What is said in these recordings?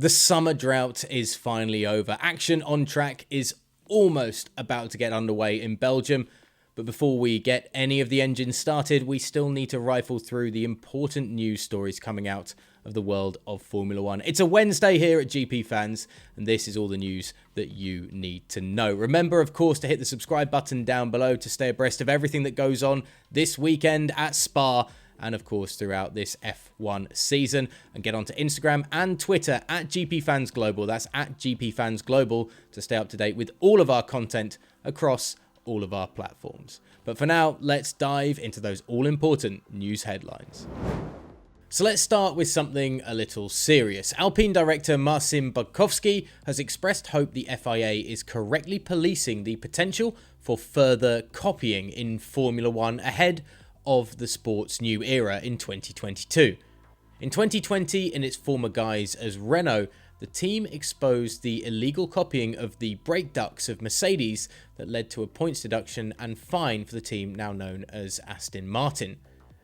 The summer drought is finally over. Action on track is almost about to get underway in Belgium. But before we get any of the engines started, we still need to rifle through the important news stories coming out of the world of Formula One. It's a Wednesday here at GPFans, and this is all the news that you need to know. Remember, of course, to hit the subscribe button down below to stay abreast of everything that goes on this weekend at Spa, and of course throughout this F1 season. And get onto Instagram and Twitter at GPFans Global. That's at GPFans Global to stay up to date with all of our content across all of our platforms. But for now, let's dive into those all-important news headlines. So let's start with something a little serious. Alpine director Marcin Budkowski has expressed hope the FIA is correctly policing the potential for further copying in Formula One ahead of the sport's new era in 2022. In 2020, in its former guise as Renault, the team exposed the illegal copying of the brake ducts of Mercedes that led to a points deduction and fine for the team now known as Aston Martin.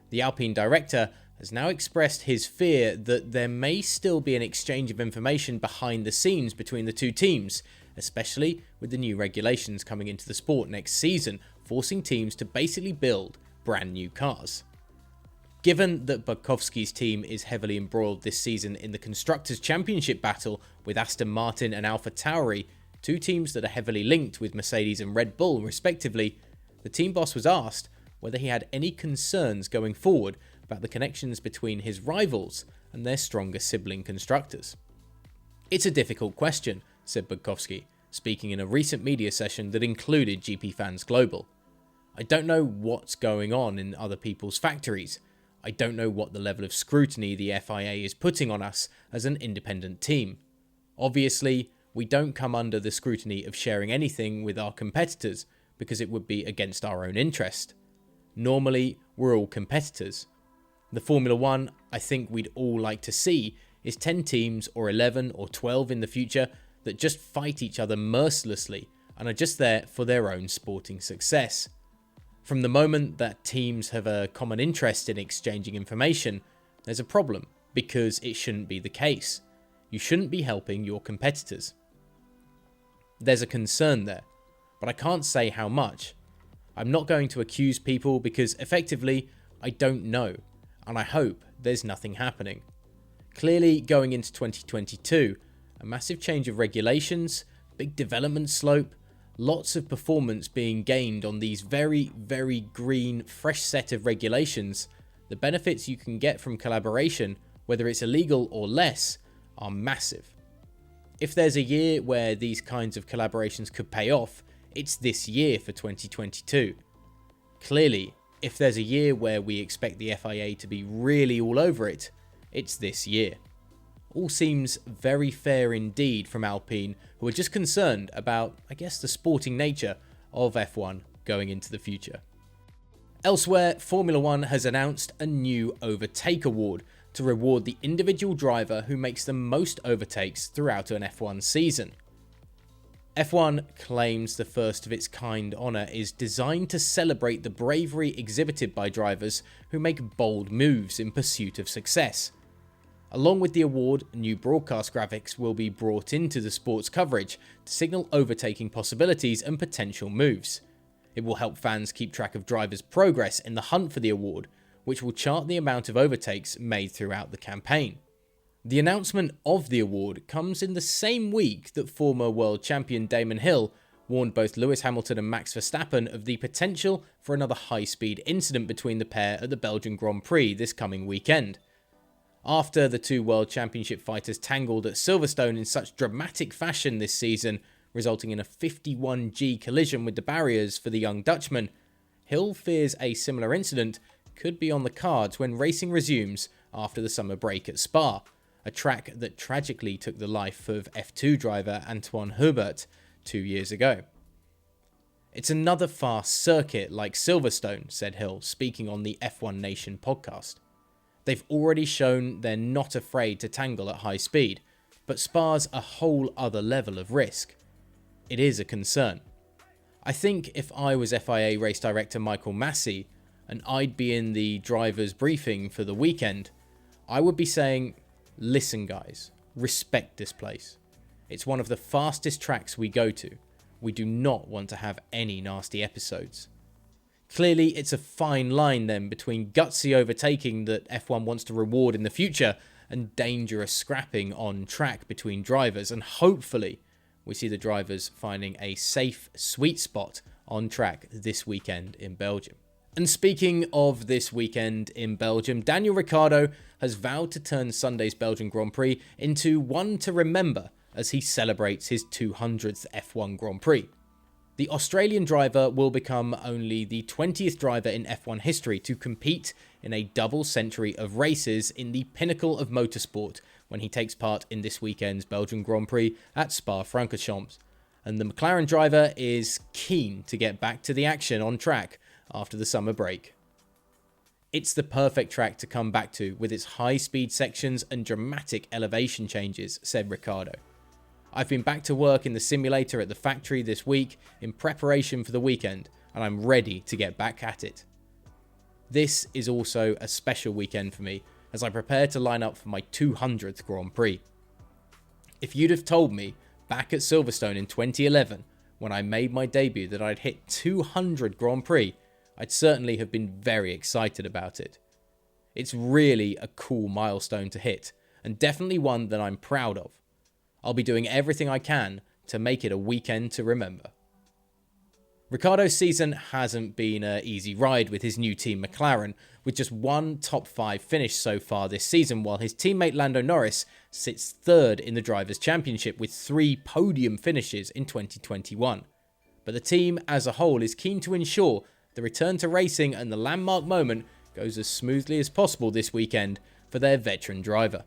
The Alpine director has now expressed his fear that there may still be an exchange of information behind the scenes between the two teams, especially with the new regulations coming into the sport next season, forcing teams to basically build brand new cars. Given that Budkowski's team is heavily embroiled this season in the Constructors' Championship battle with Aston Martin and AlphaTauri, two teams that are heavily linked with Mercedes and Red Bull respectively, the team boss was asked whether he had any concerns going forward about the connections between his rivals and their stronger sibling constructors. "It's a difficult question," said Budkowski, speaking in a recent media session that included GPFans Global. "I don't know what's going on in other people's factories. I don't know what the level of scrutiny the FIA is putting on us as an independent team. Obviously, we don't come under the scrutiny of sharing anything with our competitors because it would be against our own interest. Normally, we're all competitors. The Formula One I think we'd all like to see is 10 teams or 11 or 12 in the future that just fight each other mercilessly and are just there for their own sporting success. From the moment that teams have a common interest in exchanging information, there's a problem because it shouldn't be the case. You shouldn't be helping your competitors. There's a concern there, but I can't say how much. I'm not going to accuse people because effectively I don't know, and I hope there's nothing happening. Clearly, going into 2022, a massive change of regulations, big development slope, lots of performance being gained on these very, very green, fresh set of regulations. The benefits you can get from collaboration, whether it's illegal or less, are massive. If there's a year where these kinds of collaborations could pay off, it's this year for 2022. Clearly, if there's a year where we expect the FIA to be really all over it, it's this year. All seems very fair indeed from Alpine, who are just concerned about, I guess, the sporting nature of F1 going into the future. Elsewhere, Formula One has announced a new Overtake award to reward the individual driver who makes the most overtakes throughout an F1 season. F1 claims the first of its kind honour is designed to celebrate the bravery exhibited by drivers who make bold moves in pursuit of success. Along with the award, new broadcast graphics will be brought into the sport's coverage to signal overtaking possibilities and potential moves. It will help fans keep track of drivers' progress in the hunt for the award, which will chart the amount of overtakes made throughout the campaign. The announcement of the award comes in the same week that former world champion Damon Hill warned both Lewis Hamilton and Max Verstappen of the potential for another high-speed incident between the pair at the Belgian Grand Prix this coming weekend. After the two World Championship fighters tangled at Silverstone in such dramatic fashion this season, resulting in a 51G collision with the barriers for the young Dutchman, Hill fears a similar incident could be on the cards when racing resumes after the summer break at Spa, a track that tragically took the life of F2 driver Antoine Hubert 2 years ago. "It's another fast circuit like Silverstone," said Hill, speaking on the F1 Nation podcast. "They've already shown they're not afraid to tangle at high speed, but Spa's a whole other level of risk. It is a concern. I think if I was FIA race director Michael Massey and I'd be in the driver's briefing for the weekend, I would be saying, listen guys, respect this place. It's one of the fastest tracks we go to. We do not want to have any nasty episodes. Clearly, it's a fine line then between gutsy overtaking that F1 wants to reward in the future and dangerous scrapping on track between drivers, and hopefully we see the drivers finding a safe, sweet spot on track this weekend in Belgium. And speaking of this weekend in Belgium, Daniel Ricciardo has vowed to turn Sunday's Belgian Grand Prix into one to remember as he celebrates his 200th F1 Grand Prix. The Australian driver will become only the 20th driver in F1 history to compete in a double century of races in the pinnacle of motorsport when he takes part in this weekend's Belgian Grand Prix at Spa-Francorchamps. And the McLaren driver is keen to get back to the action on track after the summer break. It's the perfect track to come back to with its high-speed sections and dramatic elevation changes, said Ricciardo. I've been back to work in the simulator at the factory this week in preparation for the weekend, and I'm ready to get back at it. This is also a special weekend for me as I prepare to line up for my 200th Grand Prix. If you'd have told me back at Silverstone in 2011 when I made my debut that I'd hit 200 Grand Prix, I'd certainly have been very excited about it. It's really a cool milestone to hit, and definitely one that I'm proud of. I'll be doing everything I can to make it a weekend to remember. Ricciardo's season hasn't been an easy ride with his new team McLaren, with just one top 5 finish so far this season, while his teammate Lando Norris sits third in the Drivers' Championship with 3 podium finishes in 2021. But the team as a whole is keen to ensure the return to racing and the landmark moment goes as smoothly as possible this weekend for their veteran driver.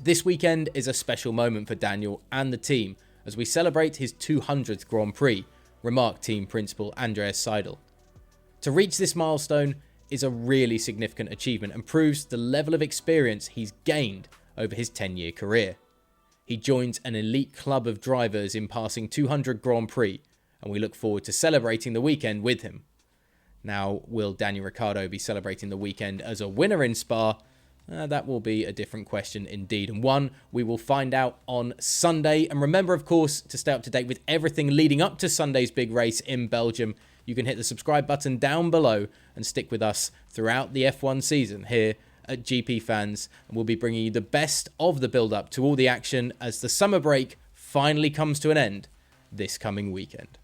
This weekend is a special moment for Daniel and the team as we celebrate his 200th Grand Prix, remarked team principal Andreas Seidel. To reach this milestone is a really significant achievement and proves the level of experience he's gained over his 10-year career. He joins an elite club of drivers in passing 200 Grand Prix, and we look forward to celebrating the weekend with him. Now, will Daniel Ricciardo be celebrating the weekend as a winner in Spa? That will be a different question indeed, and one we will find out on Sunday. And remember, of course, to stay up to date with everything leading up to Sunday's big race in Belgium, you can hit the subscribe button down below and stick with us throughout the F1 season here at GPFans, and we'll be bringing you the best of the build-up to all the action as the summer break finally comes to an end this coming weekend.